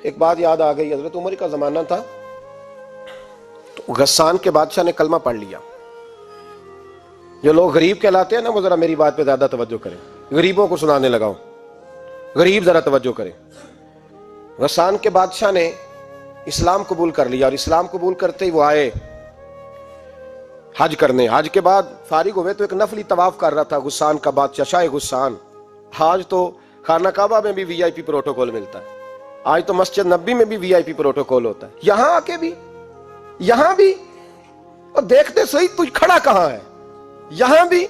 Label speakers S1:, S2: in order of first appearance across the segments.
S1: ایک بات یاد آ گئی، حضرت عمر کا زمانہ تھا تو غسان کے بادشاہ نے کلمہ پڑھ لیا. جو لوگ غریب کہلاتے ہیں نا، وہ ذرا میری بات پہ زیادہ توجہ کریں، غریبوں کو سنانے لگا ہوں، غریب ذرا توجہ کریں. غسان کے بادشاہ نے اسلام قبول کر لیا، اور اسلام قبول کرتے ہی وہ آئے حج کرنے. حج کے بعد فارغ ہوئے تو ایک نفلی طواف کر رہا تھا غسان کا بادشاہ، شاہ غسان. آج تو خانہ کعبہ میں بھی وی آئی پی پروٹوکول ملتا ہے، آج تو مسجد نبی میں بھی وی آئی پی پروٹوکول ہوتا ہے، یہاں آ کے بھی، یہاں بھی. اور دیکھتے صحیح تو کھڑا کہاں ہے، یہاں بھی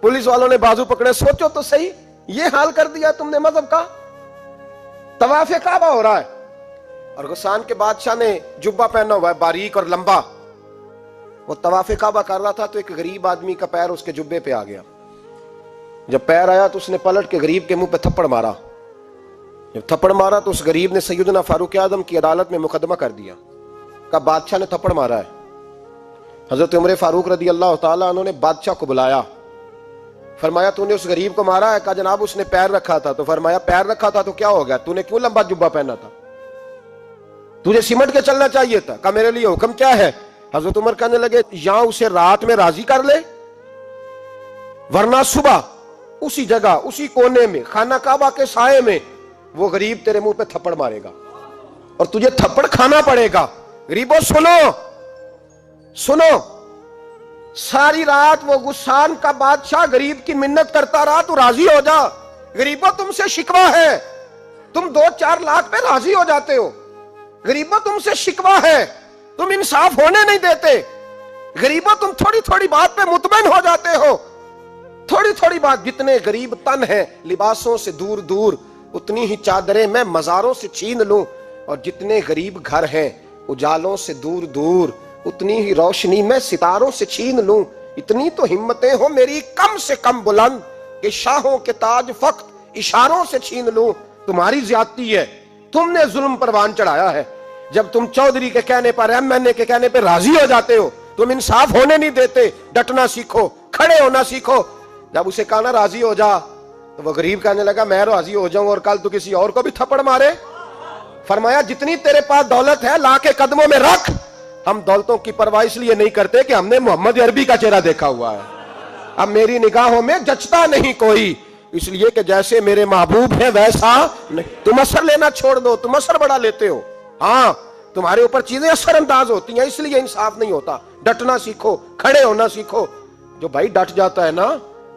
S1: پولیس والوں نے بازو پکڑے. سوچو تو صحیح، یہ حال کر دیا تم نے مذہب کا. طواف کعبہ ہو رہا ہے اور غسان کے بادشاہ نے جبہ پہنا ہوا ہے باریک اور لمبا. وہ طواف کعبہ کر رہا تھا تو ایک غریب آدمی کا پیر اس کے جبے پہ آ گیا. جب پیر آیا تو اس نے پلٹ کے غریب کے منہ پہ تھپڑ مارا. جب تھپڑ مارا تو اس غریب نے سیدنا فاروق اعظم کی عدالت میں مقدمہ کر دیا، کہا بادشاہ نے تھپڑ مارا ہے. حضرت عمر فاروق رضی اللہ تعالیٰ عنہ نے بادشاہ کو بلایا، فرمایا تو نے اس غریب کو مارا ہے؟ کہا جناب اس نے پیر رکھا تھا. تو فرمایا پیر رکھا تھا تو کیا ہو گیا، تو نے کیوں لمبا جبہ پہنا تھا، تجھے سمٹ کے چلنا چاہیے تھا. کہا میرے لیے حکم کیا ہے؟ حضرت عمر کہنے لگے یہاں اسے رات میں راضی کر لے، ورنہ صبح اسی جگہ اسی کونے میں خانہ کعبہ کے سائے میں وہ غریب تیرے منہ پہ تھپڑ مارے گا اور تجھے تھپڑ کھانا پڑے گا. غریبوں سنو سنو، ساری رات وہ غسان کا بادشاہ غریب کی منت کرتا رہا تو راضی ہو جا. غریبوں تم سے شکوہ ہے، تم 2-4 لاکھ پہ راضی ہو جاتے ہو. غریبوں تم سے شکوہ ہے، تم انصاف ہونے نہیں دیتے. غریبوں تم تھوڑی تھوڑی بات پہ مطمئن ہو جاتے ہو. تھوڑی تھوڑی بات، جتنے غریب تن ہیں لباسوں سے دور دور، اتنی ہی چادریں میں مزاروں سے چھین لوں، اور جتنے غریب گھر ہیں اجالوں سے دور دور، اتنی ہی روشنی میں ستاروں سے چھین لوں. اتنی تو ہمتیں ہو میری کم سے کم بلند کہ شاہوں کے تاج فقط اشاروں سے چھین لوں. تمہاری زیادتی ہے، تم نے ظلم پروان چڑھایا ہے. جب تم چودھری کے کہنے پر، ایم این اے کے کہنے پہ راضی ہو جاتے ہو، تم انصاف ہونے نہیں دیتے. ڈٹنا سیکھو، کھڑے ہونا سیکھو. جب اسے کہا نا راضی ہو جا تو وہ غریب کہنے لگا میں راضی ہو جاؤں اور کل تو کسی اور کو بھی تھپڑ مارے. فرمایا جتنی تیرے پاس دولت ہے لا کے قدموں میں رکھ. ہم دولتوں کی پرواہ اس لیے نہیں کرتے کہ ہم نے محمد عربی کا چہرہ دیکھا ہوا ہے. اب میری نگاہوں میں جچتا نہیں کوئی، اس لیے کہ جیسے میرے محبوب ہیں ویسا نہیں. تم اثر لینا چھوڑ دو، تم اثر بڑا لیتے ہو. ہاں تمہارے اوپر چیزیں اثر انداز ہوتی ہیں، اس لیے انصاف نہیں ہوتا. ڈٹنا سیکھو، کھڑے ہونا سیکھو. جو بھائی ڈٹ جاتا ہے نا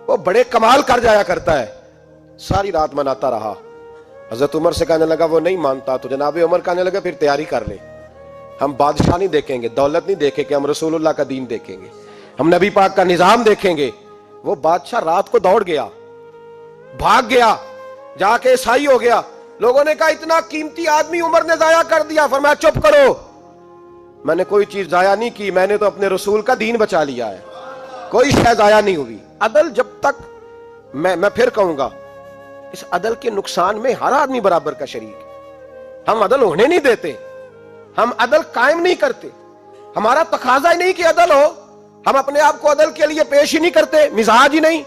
S1: وہ بڑے کمال کر جایا کرتا ہے. ساری رات مناتا رہا. حضرت عمر سے کہنے لگا وہ نہیں مانتا. تو جناب عمر کہنے لگا پھر تیاری کر لے، ہم بادشاہ نہیں دیکھیں گے، دولت نہیں دیکھیں گے، ہم رسول اللہ کا دین دیکھیں گے، ہم نبی پاک کا نظام دیکھیں گے. وہ بادشاہ رات کو دوڑ گیا، بھاگ گیا، جا کے عیسائی ہو گیا. لوگوں نے کہا اتنا قیمتی آدمی عمر نے ضائع کر دیا. فرمایا چپ کرو، میں نے کوئی چیز ضائع نہیں کی، میں نے تو اپنے رسول کا دین بچا لیا ہے، کوئی شے ضائع نہیں ہوئی. عدل جب تک، میں پھر کہوں گا، اس عدل کے نقصان میں ہر آدمی برابر کا شریک ہے. ہم عدل ہونے نہیں دیتے، ہم عدل قائم نہیں کرتے. ہمارا تقاضا ہی نہیں کہ عدل ہو، ہم اپنے آپ کو عدل کے لیے پیش ہی نہیں کرتے، مزاج ہی نہیں.